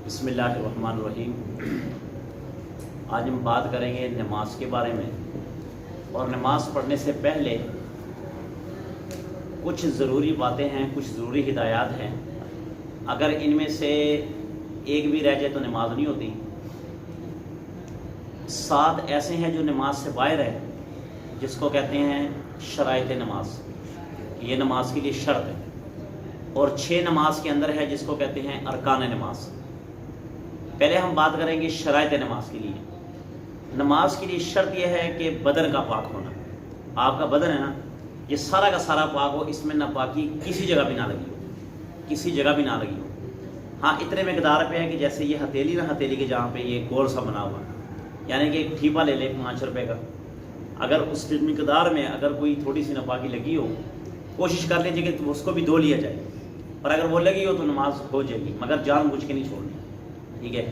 بسم اللہ الرحمن الرحیم۔ آج ہم بات کریں گے نماز کے بارے میں، اور نماز پڑھنے سے پہلے کچھ ضروری باتیں ہیں، کچھ ضروری ہدایات ہیں۔ اگر ان میں سے ایک بھی رہ جائے تو نماز نہیں ہوتی۔ 7 ایسے ہیں جو نماز سے باہر ہے، جس کو کہتے ہیں شرائط نماز، یہ نماز کے لیے شرط ہے، اور 6 نماز کے اندر ہے جس کو کہتے ہیں ارکان نماز۔ پہلے ہم بات کریں گے شرائط نماز کے لیے۔ نماز کے لیے شرط یہ ہے کہ بدن کا پاک ہونا۔ آپ کا بدن ہے نا، یہ سارا کا سارا پاک ہو، اس میں ناپاکی کسی جگہ بھی نہ لگی ہو، کسی جگہ بھی نہ لگی ہو۔ ہاں اتنے مقدار پہ ہے کہ جیسے یہ ہتھیلی نا، ہتھیلی کے جہاں پہ یہ گول سا بنا ہوا ہے، یعنی کہ ایک ٹھیپا لے لے 5 روپے کا، اگر اس کی مقدار میں اگر کوئی تھوڑی سی ناپاکی لگی ہو، کوشش کر لیجیے کہ اس کو بھی دھو لیا جائے، اور اگر وہ لگی ہو تو نماز ہو جائے گی، مگر جان بوجھ کے نہیں چھوڑنی، ٹھیک ہے۔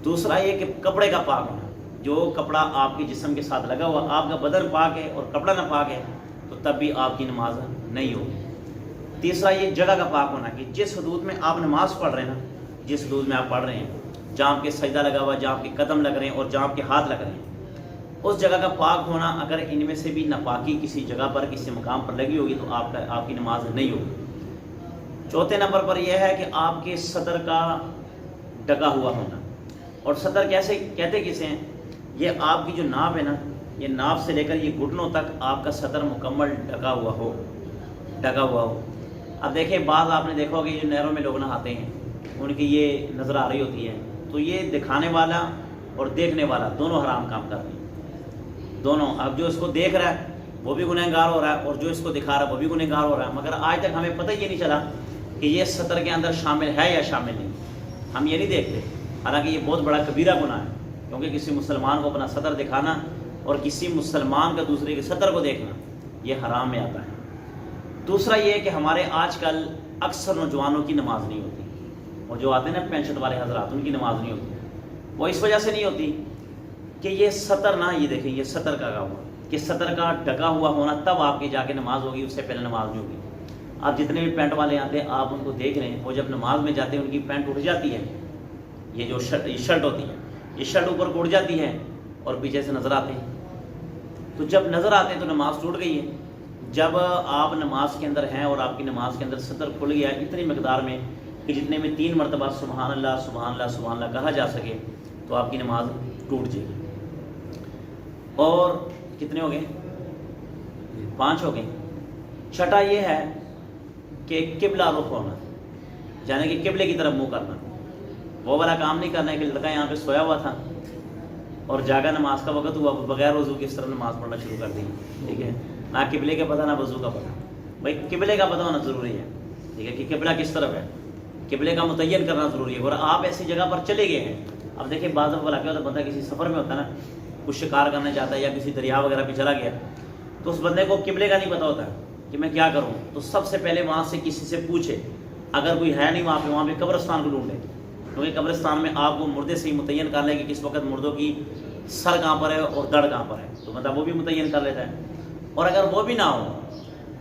دوسرا یہ کہ کپڑے کا پاک ہونا، جو کپڑا آپ کے جسم کے ساتھ لگا ہوا، آپ کا بدن پاک ہے اور کپڑا نہ پاک ہے تو تب بھی آپ کی نماز نہیں ہوگی۔ تیسرا یہ جگہ کا پاک ہونا، کہ جس حدود میں آپ نماز پڑھ رہے ہیں نا، جس حدود میں آپ پڑھ رہے ہیں، جہاں آپ کے سجدہ لگا ہوا، جہاں آپ کے قدم لگ رہے ہیں اور جہاں آپ کے ہاتھ لگ رہے ہیں، اس جگہ کا پاک ہونا، اگر ان میں سے بھی ناپاکی کسی جگہ پر، کسی مقام پر لگی ہوگی تو آپ کی نماز نہیں ہوگی۔ چوتھے نمبر پر یہ ہے کہ آپ کے صدر کا ڈھکا ہوا ہونا، اور صدر کیسے کہتے کسے ہیں؟ یہ آپ کی جو ناف ہے نا، یہ ناف سے لے کر یہ گھٹنوں تک آپ کا صدر مکمل ڈھکا ہوا ہو، ڈھکا ہوا ہو۔ اب دیکھیں، بعض آپ نے دیکھا ہوگا جو نہروں میں لوگ نہاتے ہیں، ان کی یہ نظر آ رہی ہوتی ہے، تو یہ دکھانے والا اور دیکھنے والا دونوں حرام کام کرتے ہیں، دونوں۔ اب جو اس کو دیکھ رہا ہے وہ بھی گنہگار ہو رہا ہے، اور جو اس کو دکھا رہا ہے وہ بھی گنہگار ہو رہا ہے، مگر آج تک ہمیں پتہ یہ نہیں چلا کہ یہ سطر کے اندر شامل ہے یا شامل نہیں، ہم یہ نہیں دیکھتے۔ حالانکہ یہ بہت بڑا کبیرہ گناہ ہے، کیونکہ کسی مسلمان کو اپنا سطر دکھانا اور کسی مسلمان کا دوسرے کے سطر کو دیکھنا یہ حرام میں آتا ہے۔ دوسرا یہ ہے کہ ہمارے آج کل اکثر نوجوانوں کی نماز نہیں ہوتی، اور جو آتے ہیں نا پینشن والے حضرات، ان کی نماز نہیں ہوتی۔ وہ اس وجہ سے نہیں ہوتی کہ یہ سطر نہ، یہ دیکھیں یہ سطر کا ہوا، کہ سطر کا ڈھکا ہوا ہونا تب آپ کی جا کے نماز ہوگی، اس سے پہلے نماز نہیں ہوگی۔ آپ جتنے بھی پینٹ والے آتے ہیں آپ ان کو دیکھ رہے ہیں، وہ جب نماز میں جاتے ہیں ان کی پینٹ اٹھ جاتی ہے، یہ جو شرٹ ہوتی ہے، یہ شرٹ اوپر کو اٹھ جاتی ہے اور پیچھے سے نظر آتے ہیں، تو جب نظر آتے ہیں تو نماز ٹوٹ گئی ہے۔ جب آپ نماز کے اندر ہیں اور آپ کی نماز کے اندر سطر کھل گیا اتنی مقدار میں کہ جتنے میں 3 مرتبہ سبحان اللہ سبحان اللہ سبحان اللہ کہا جا سکے، تو آپ کی نماز ٹوٹ جائے گی۔ اور کتنے ہو گئے؟ 5 ہو گئے۔ چھٹا یہ ہے کہ قبلہ رخ ہونا، یعنی کہ قبلے کی طرف منہ کرنا۔ وہ والا کام نہیں کرنا ہے کہ لڑکا یہاں پہ سویا ہوا تھا اور جاگا نماز کا وقت ہوا، بغیر وضو کی اس طرح نماز پڑھنا شروع کر دی، ٹھیک ہے۔ نہ قبلے کا پتہ نہ وضو کا پتہ۔ بھائی قبلے کا پتہ ہونا ضروری ہے، ٹھیک ہے، کہ قبلہ کس طرف ہے، قبلے کا متعین کرنا ضروری ہے۔ اور آپ ایسی جگہ پر چلے گئے ہیں، اب دیکھیں بعض والا کیا ہوتا ہے، بندہ کسی سفر میں ہوتا ہے نا، کچھ شکار کرنا چاہتا ہے یا کسی دریا وغیرہ پہ چلا گیا، تو اس بندے کو قبلے کا نہیں پتہ ہوتا ہے کہ میں کیا کروں، تو سب سے پہلے وہاں سے کسی سے پوچھے، اگر کوئی ہے نہیں وہاں پہ قبرستان کو ڈھونڈے، کیونکہ قبرستان میں آپ کو مردے سے ہی متعین کر لیں کہ کس وقت مردوں کی سر کہاں پر ہے اور دڑ کہاں پر ہے، تو بندہ وہ بھی متعین کر لیتا ہے۔ اور اگر وہ بھی نہ ہو،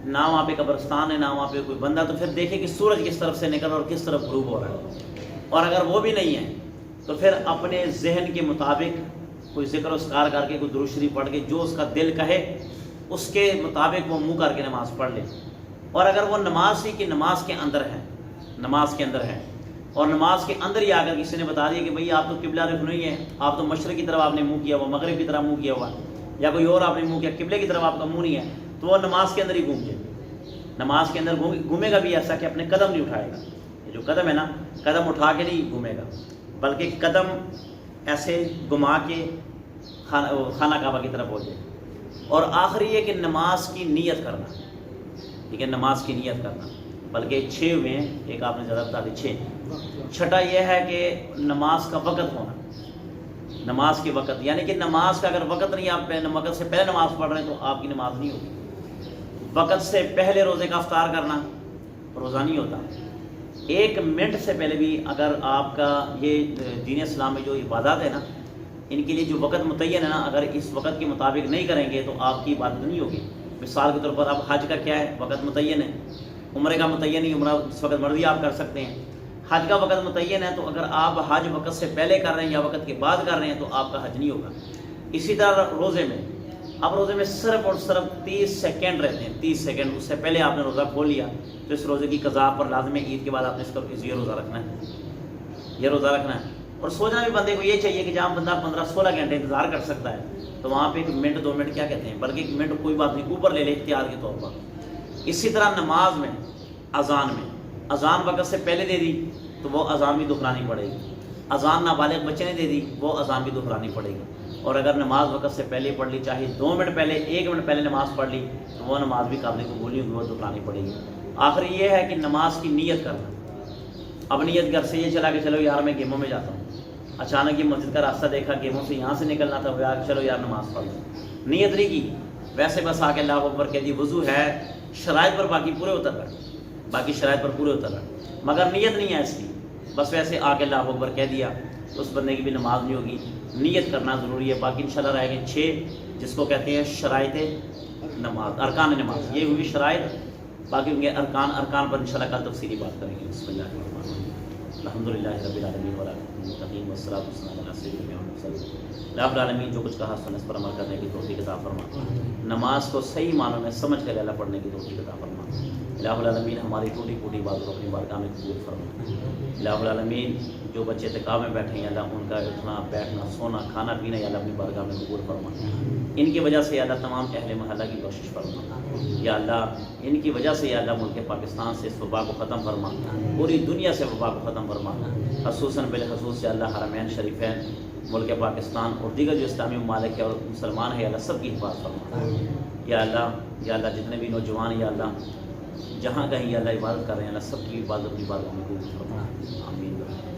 نہ وہاں پہ قبرستان ہے نہ وہاں پہ کوئی بندہ، تو پھر دیکھے کہ سورج کس طرف سے نکل اور کس طرف غروب ہو رہا ہے۔ اور اگر وہ بھی نہیں ہے تو پھر اپنے ذہن کے مطابق کوئی ذکر اذکار کر کے، کوئی درود شریف پڑھ کے، جو اس کا دل کہے اس کے مطابق وہ منہ کر کے نماز پڑھ لے۔ اور اگر وہ نماز ہی کی نماز کے اندر ہے، نماز کے اندر ہے، اور نماز کے اندر ہی آ کر کسی نے بتا دیا کہ بھئی آپ تو قبلہ رخ نہیں ہے، آپ تو مشرق کی طرف آپ نے منہ کیا ہوا، مغرب کی طرف منہ کیا ہوا، یا کوئی اور آپ نے منہ کیا، قبلے کی طرف آپ کا منہ نہیں ہے، تو وہ نماز کے اندر ہی گھوم جائے، نماز کے اندر گھومے گا بھی ایسا کہ اپنے قدم نہیں اٹھائے گا۔ یہ جو قدم ہے نا، قدم اٹھا کے نہیں گھومے گا، بلکہ قدم ایسے گھما کے خانہ کعبہ کی طرف ہو جائے۔ اور آخری یہ کہ نماز کی نیت کرنا، ٹھیک ہے، نماز کی نیت کرنا، بلکہ 6 ہوئے ہیں، ایک آپ نے زیادہ بتا دی 6۔ چھٹا یہ ہے کہ نماز کا وقت ہونا، نماز کے وقت، یعنی کہ نماز کا اگر وقت نہیں، آپ وقت سے پہلے نماز پڑھ رہے ہیں تو آپ کی نماز نہیں ہوگی۔ وقت سے پہلے روزے کا افطار کرنا روزہ نہیں ہوتا۔ 1 منٹ سے پہلے بھی اگر آپ کا یہ دین اسلام میں جو عبادات ہے نا، ان کے لیے جو وقت متعین ہے نا، اگر اس وقت کے مطابق نہیں کریں گے تو آپ کی عبادت نہیں ہوگی۔ مثال کے طور پر اب حج کا کیا ہے، وقت متعین ہے، عمرے کا متعین نہیں، عمرہ اس وقت مرضی آپ کر سکتے ہیں۔ حج کا وقت متعین ہے، تو اگر آپ حج وقت سے پہلے کر رہے ہیں یا وقت کے بعد کر رہے ہیں تو آپ کا حج نہیں ہوگا۔ اسی طرح روزے میں، اب روزے میں صرف اور صرف 30 سیکنڈ رہتے ہیں، 30 سیکنڈ، اس سے پہلے آپ نے روزہ کھول لیا تو اس روزے کی قضا پر لازم ہے، عید کے بعد آپ نے اس کا یہ روزہ رکھنا ہے، یہ روزہ رکھنا ہے۔ اور سوچنا بھی بندے کو یہ چاہیے کہ جہاں بندہ 15-16 گھنٹے انتظار کر سکتا ہے تو وہاں پہ 1 منٹ 2 منٹ کیا کہتے ہیں، بلکہ 1 منٹ کوئی بات نہیں، اوپر لے لے اختیار کے طور پر۔ اسی طرح نماز میں، اذان میں، اذان وقت سے پہلے دے دی تو وہ اذان بھی دہرانی پڑے گی، اذان نابالغ بچے نے دے دی وہ اذان بھی دہرانی پڑے گی، اور اگر نماز وقت سے پہلے پڑھ لی، چاہے 2 منٹ پہلے 1 منٹ پہلے نماز پڑھ لی تو وہ نماز بھی قابل قبول نہیں ہوگی، وہ دہرانی پڑے گی۔ آخر یہ ہے کہ نماز کی نیت کرنا۔ اب نیت گھر سے یہ چلا کہ چلو یار میں گیموں میں جاتا ہوں، اچانک یہ مسجد کا راستہ دیکھا، گیموں سے یہاں سے نکلنا تھا، وہ یار چلو یار نماز پڑھ لوں، نیت نہیں کی، ویسے بس آ کے اللہ اکبر کہہ دی، وضو ہے، شرائط پر باقی پورے اتر رہے، باقی شرائط پر پورے اتر رہے، مگر نیت نہیں ہے اس کی، بس ویسے آ کے اللہ اکبر کہہ دیا تو اس بندے کی بھی نماز نہیں ہوگی۔ نیت کرنا ضروری ہے۔ باقی انشاءاللہ رہ گئے 6 جس کو کہتے ہیں شرائط نماز، ارکان نماز، یہ ہوئی شرائط، باقی ہوں گے ارکان۔ ارکان پر انشاءاللہ کل تفصیلی بات کریں گے۔ بسم اللہ الرحمن الرحیم، الحمدللہ رب العالمین والعاقبۃ للمتقین والصلاۃ والسلام علی سیدنا محمد۔ رب العالمین جو کچھ کہا سنت پر عمل کرنے کی توفیق عطا فرما، نماز کو صحیح معنوں میں سمجھ کر اللہ پڑھنے کی توفیق عطا فرما۔ الہ العالمین ہماری ٹوٹی پھوٹی باتوں کو اپنی بارگاہ میں قبول فرما۔ الہ العالمین جو بچے اعتکاف میں بیٹھے ہیں اللہ ان کا اٹھنا بیٹھنا سونا کھانا پینا یا اللہ اپنی بارگاہ میں قبول فرما۔ ان کی وجہ سے یا اللہ تمام اہل محلہ کی بخشش فرما، یا اللہ ان کی وجہ سے یا اللہ ملک پاکستان سے اس وبا کو ختم فرما، پوری دنیا سے وبا کو ختم فرما، خصوصاً بالخصوص سے اللہ حرمین شریفین، ملک پاکستان اور دیگر جو اسلامی ممالک ہے اور مسلمان ہے یا اللہ سب کی حفاظت فرما۔ یا اللہ جتنے بھی نوجوان یا اللہ جہاں کہیں یا اللہ عبادت کر رہے ہیں اللہ سب کی عبادت اپنی بارگاہ میں قبول فرما، آمین۔